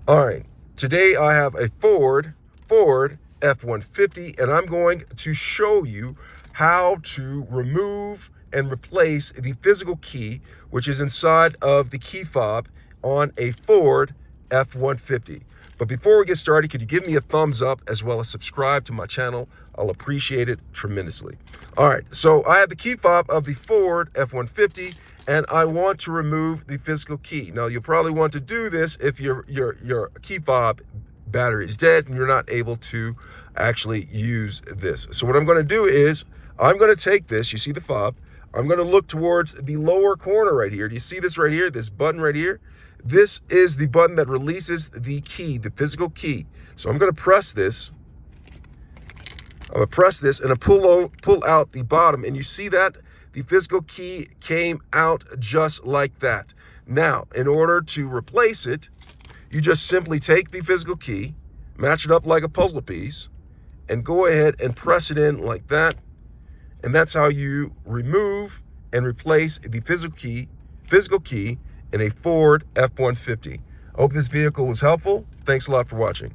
All right, today I have a Ford F-150, and I'm going to show you how to remove and replace the physical key, which is inside of the key fob on a Ford F-150. But before we get started, could you give me a thumbs up as well as subscribe to my channel? I'll appreciate it tremendously. All right, so I have the key fob of the Ford F-150, and I want to remove the physical key. Now, you'll probably want to do this if your key fob battery is dead and you're not able to actually use this. So what I'm going to do is I'm going to take this, you see the fob, I'm going to look towards the lower corner right here. Do you see this right here, this button right here? This is the button that releases the key, the physical key. So I'm going to press this. I'm going to press this and I pull out the bottom, and you see that the physical key came out just like that. Now, in order to replace it, you just simply take the physical key, match it up like a puzzle piece, and go ahead and press it in like that. And that's how you remove and replace the physical key in a Ford F-150. I hope this vehicle was helpful. Thanks a lot for watching.